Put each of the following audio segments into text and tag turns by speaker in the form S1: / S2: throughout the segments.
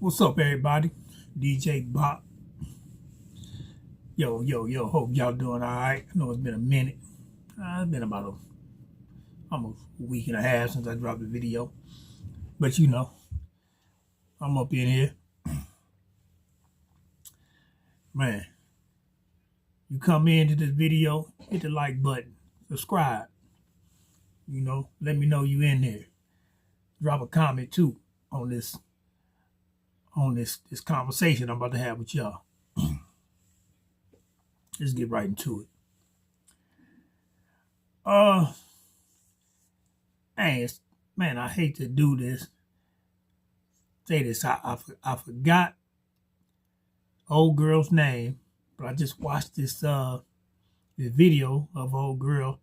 S1: What's up, everybody? DJ Bop. Yo. Hope y'all doing all right. I know it's been a minute. It's been about almost a week and a half since I dropped the video. But I'm up in here. Man, you come into this video, hit the like button, subscribe. Let me know you in there. Drop a comment too on this conversation I'm about to have with y'all. Let's get right into it. Man, I hate to do this. Say this, I forgot old girl's name, but I just watched this video of old girl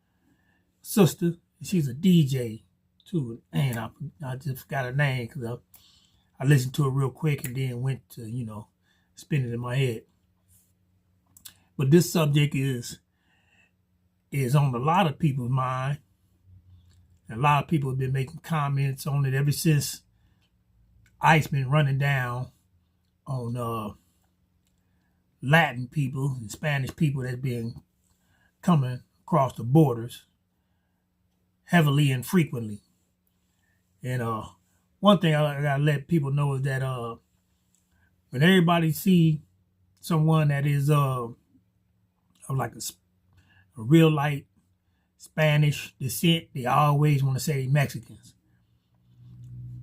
S1: sister. She's a DJ too, and I just forgot her name because I listened to it real quick and then went to spin it in my head. But this subject is on a lot of people's mind. And a lot of people have been making comments on it ever since ICE been running down on Latin people and Spanish people that's been coming across the borders heavily and frequently. And one thing I gotta let people know is that when everybody see someone that is of like a real light Spanish descent, they always want to say Mexicans.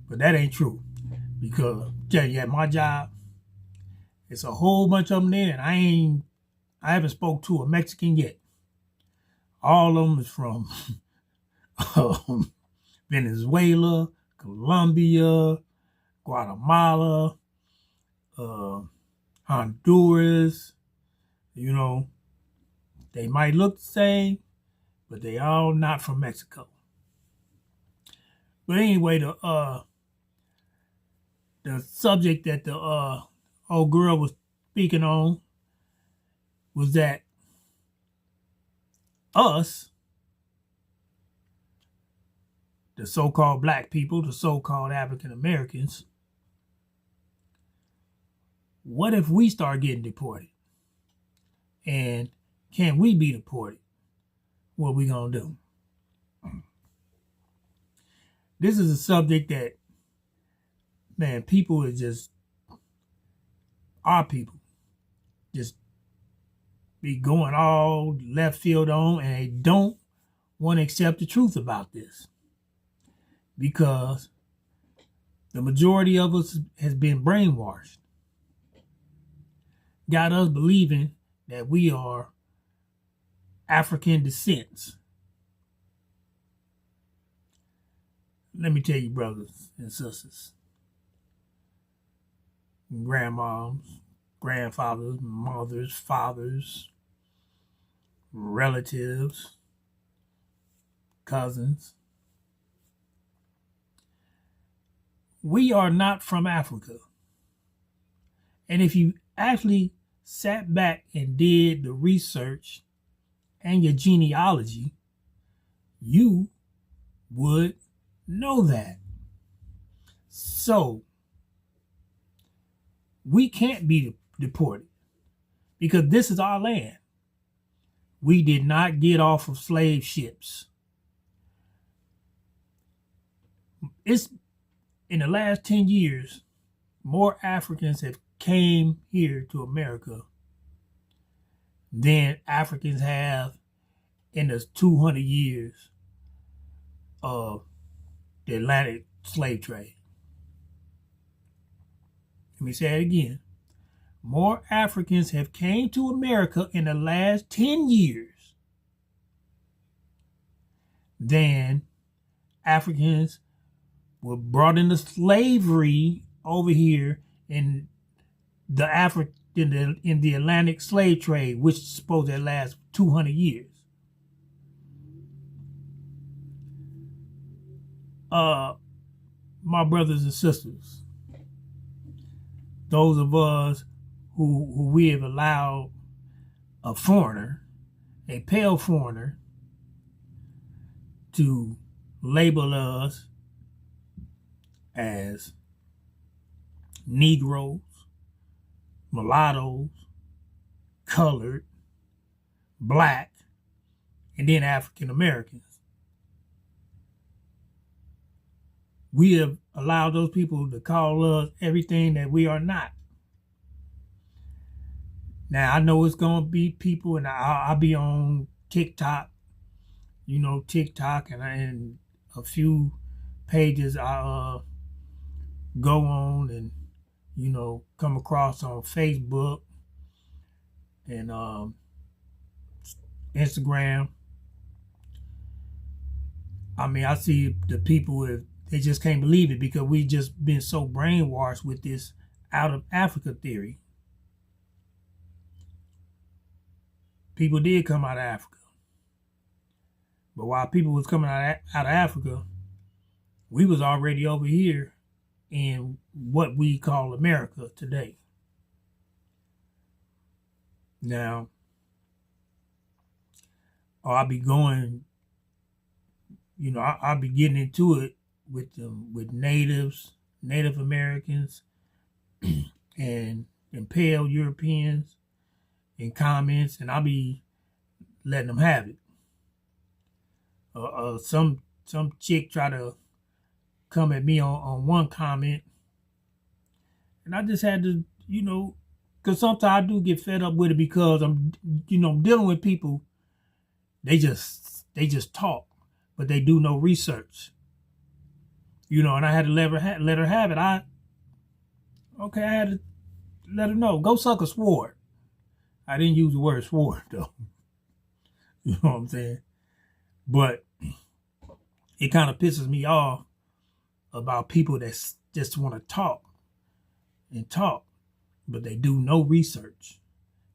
S1: But that ain't true. Because at my job, it's a whole bunch of them there, and I haven't spoke to a Mexican yet. All of them is from Venezuela, Colombia, Guatemala, Honduras. They might look the same, but they all not from Mexico. But anyway, the subject that the old girl was speaking on was that us, the so-called black people, the so-called African Americans, what if we start getting deported? And can we be deported? What we gonna do? This is a subject that, man, people is just, our people, just be going all left field on, and they don't want to accept the truth about this. Because the majority of us has been brainwashed. Got us believing that we are African descents. Let me tell you, brothers and sisters, grandmoms, grandfathers, mothers, fathers, relatives, cousins. We are not from Africa. And if you actually sat back and did the research and your genealogy, you would know that. So, we can't be deported because this is our land. We did not get off of slave ships. It's in the last 10 years, more Africans have came here to America than Africans have in the 200 years of the Atlantic slave trade. Let me say it again. More Africans have came to America in the last 10 years than Africans were brought into slavery over here in the in the Atlantic slave trade, which is supposed to last 200 years. My brothers and sisters, those of us who we have allowed a foreigner, a pale foreigner, to label us as Negroes, mulattoes, colored, black, and then African Americans. We have allowed those people to call us everything that we are not. Now, I know it's going to be people, and I'll be on TikTok, TikTok, and a few pages I go on and, come across on Facebook and Instagram. I mean, I see the people, they just can't believe it because we just been so brainwashed with this out of Africa theory. People did come out of Africa. But while people was coming out of Africa, we was already over here in what we call America today. Now, I'll be going, I'll be getting into it with natives, Native Americans, and pale Europeans in comments, and I'll be letting them have it. Some chick try to come at me on one comment, and I just had to, because sometimes I do get fed up with it because I'm dealing with people. They just talk, but they do no research. And I had to let her have it. I had to let her know. Go suck a sword. I didn't use the word sword though. You know what I'm saying? But it kind of pisses me off about people that just want to talk, but they do no research.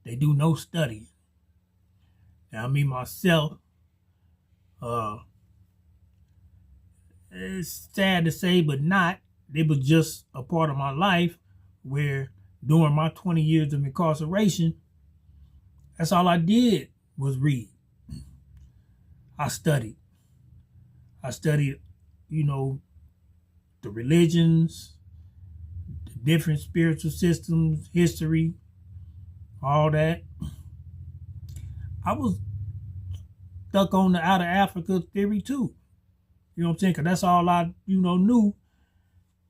S1: They do no studying. Now, me myself, it's sad to say, but not. It was just a part of my life where during my 20 years of incarceration, that's all I did was read. I studied, the religions, the different spiritual systems, history, all that. I was stuck on the out of Africa theory too. You know what I'm saying? Because that's all I, knew.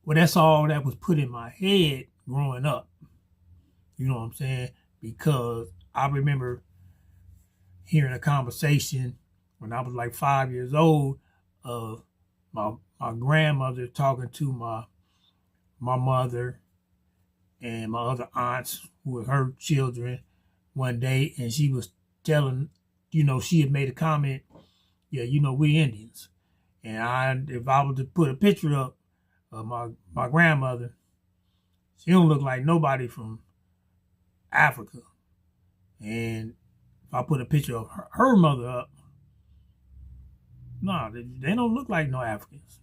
S1: Well, that's all that was put in my head growing up. You know what I'm saying? Because I remember hearing a conversation when I was like 5 years old of my grandmother talking to my mother and my other aunts who were her children one day, and she was telling, she had made a comment, yeah, we Indians. And if I was to put a picture up of my grandmother, she don't look like nobody from Africa. And if I put a picture of her mother up, no, they don't look like no Africans.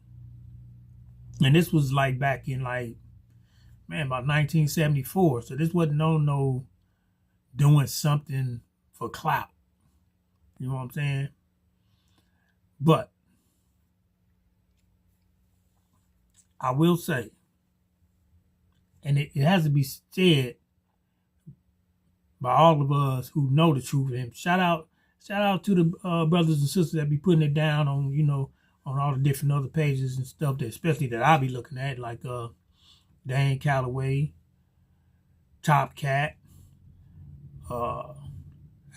S1: And this was like back in about 1974. So this wasn't no doing something for clout. You know what I'm saying? But I will say, and it has to be said by all of us who know the truth. And shout out to the brothers and sisters that be putting it down on, on all the different other pages and stuff, that especially that I be looking at, like Dan Calloway, Top Cat,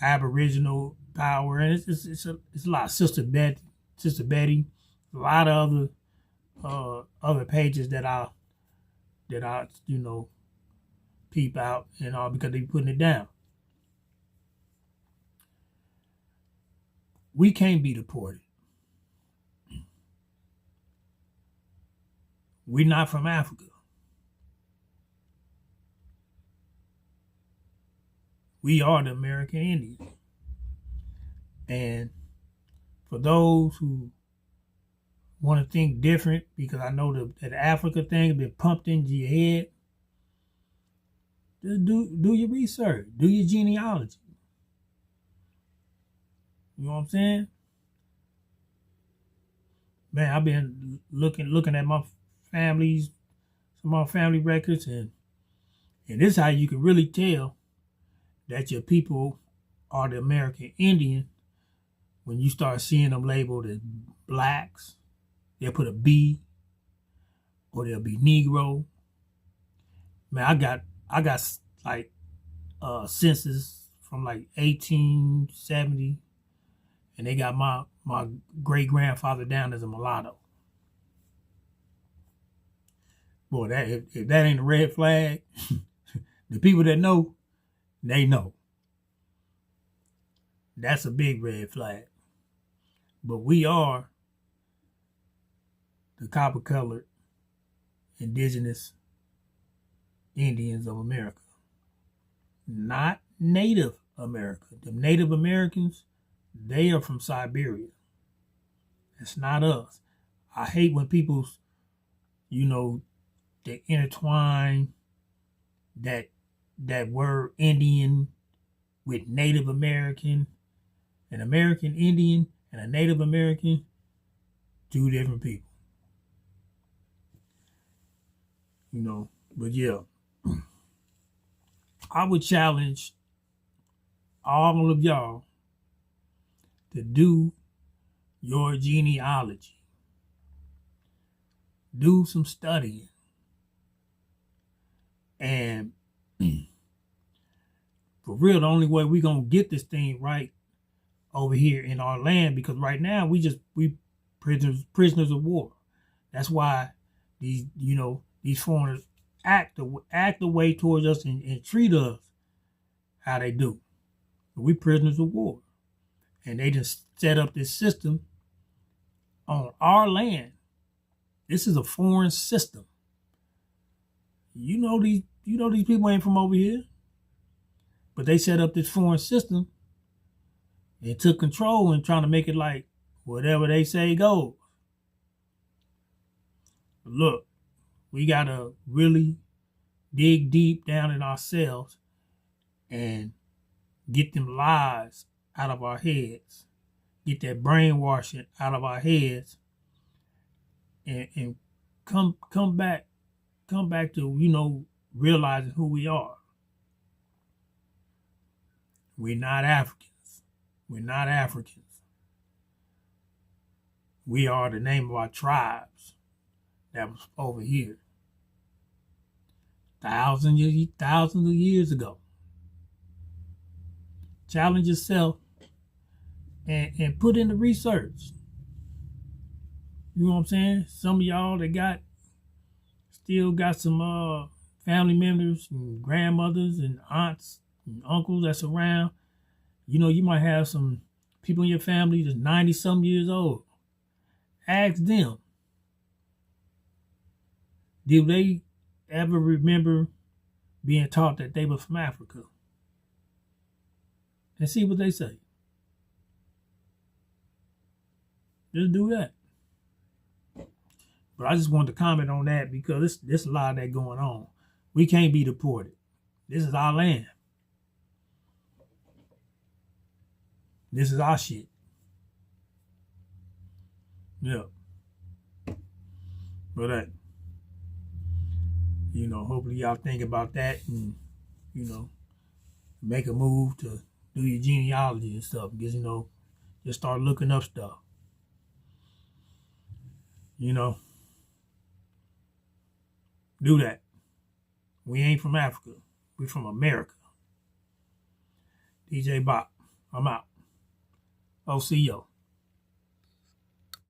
S1: Aboriginal Power, and it's a lot. Sister Betty, a lot of other pages that I peep out and all because they be putting it down. We can't be deported. We're not from Africa. We are the American Indians. And for those who want to think different, because I know that Africa thing has been pumped into your head, just do your research. Do your genealogy. You know what I'm saying? Man, I've been looking at my family's, some of our family records, and this is how you can really tell that your people are the American Indian when you start seeing them labeled as blacks. They'll put a B, or they'll be Negro. Man, I got like census from like 1870, and they got my great grandfather down as a mulatto. Boy, that if that ain't a red flag, the people that know, they know. That's a big red flag. But we are the copper-colored indigenous Indians of America, not Native America. The Native Americans, they are from Siberia. It's not us. I hate when people, they intertwine that word Indian with Native American. An American Indian and a Native American, two different people. But yeah, I would challenge all of y'all to do your genealogy. Do some studying. And for real, the only way we're going to get this thing right over here in our land, because right now we prisoners of war. That's why these foreigners act the way towards us and treat us how they do. We prisoners of war. And they just set up this system on our land. This is a foreign system. These people ain't from over here. But they set up this foreign system and took control and trying to make it like whatever they say goes. Look, we got to really dig deep down in ourselves and get them lies out of our heads. Get that brainwashing out of our heads and come back to, realizing who we are. We're not Africans. We're not Africans. We are the name of our tribes that was over here thousands of years ago. Challenge yourself and put in the research. You know what I'm saying? Some of y'all that still got some family members and grandmothers and aunts and uncles that's around. You might have some people in your family that's 90-some years old. Ask them, did they ever remember being taught that they were from Africa? And see what they say. Just do that. But I just wanted to comment on that because there's a lot of that going on. We can't be deported. This is our land. This is our shit. Yeah. But hopefully y'all think about that and, make a move to do your genealogy and stuff. Because, just start looking up stuff. Do that. We ain't from Africa. We from America. DJ Bop. I'm out. OCO.